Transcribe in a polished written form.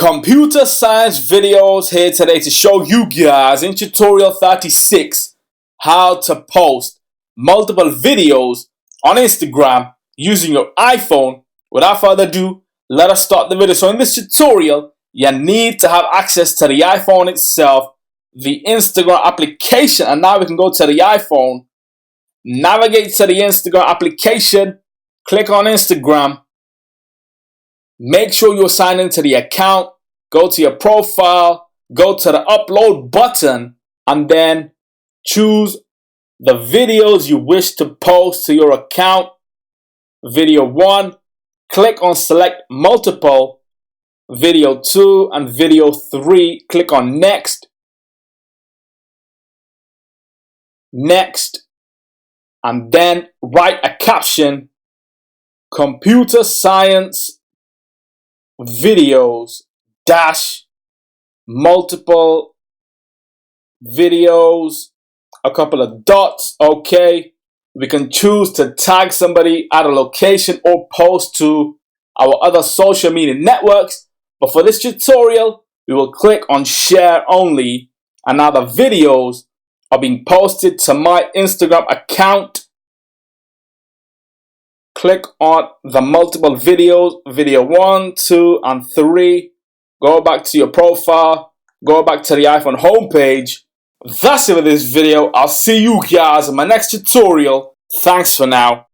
Computer science videos here today to show you guys in tutorial 36 how to post multiple videos on Instagram using your iPhone. Without further ado, let us start the video. So in this tutorial, you need to have access to the iPhone itself, the Instagram application, and now we can go to the iPhone, navigate to the Instagram application, click on Instagram. Make sure you're signed into the account. Go to your profile, go to the upload button, and then choose the videos you wish to post to your account. Video 1, click on select multiple. Video 2 and video 3, click on next. Next, and then write a caption. Computer science videos dash multiple videos, a couple of dots. Okay, we can choose to tag somebody at a location or post to our other social media networks, but for this tutorial we will click on share only, and now the videos are being posted to my Instagram account. Click on the multiple videos, video 1, 2, and 3. Go back to your profile. Go back to the iPhone homepage. That's it for this video. I'll see you guys in my next tutorial. Thanks for now.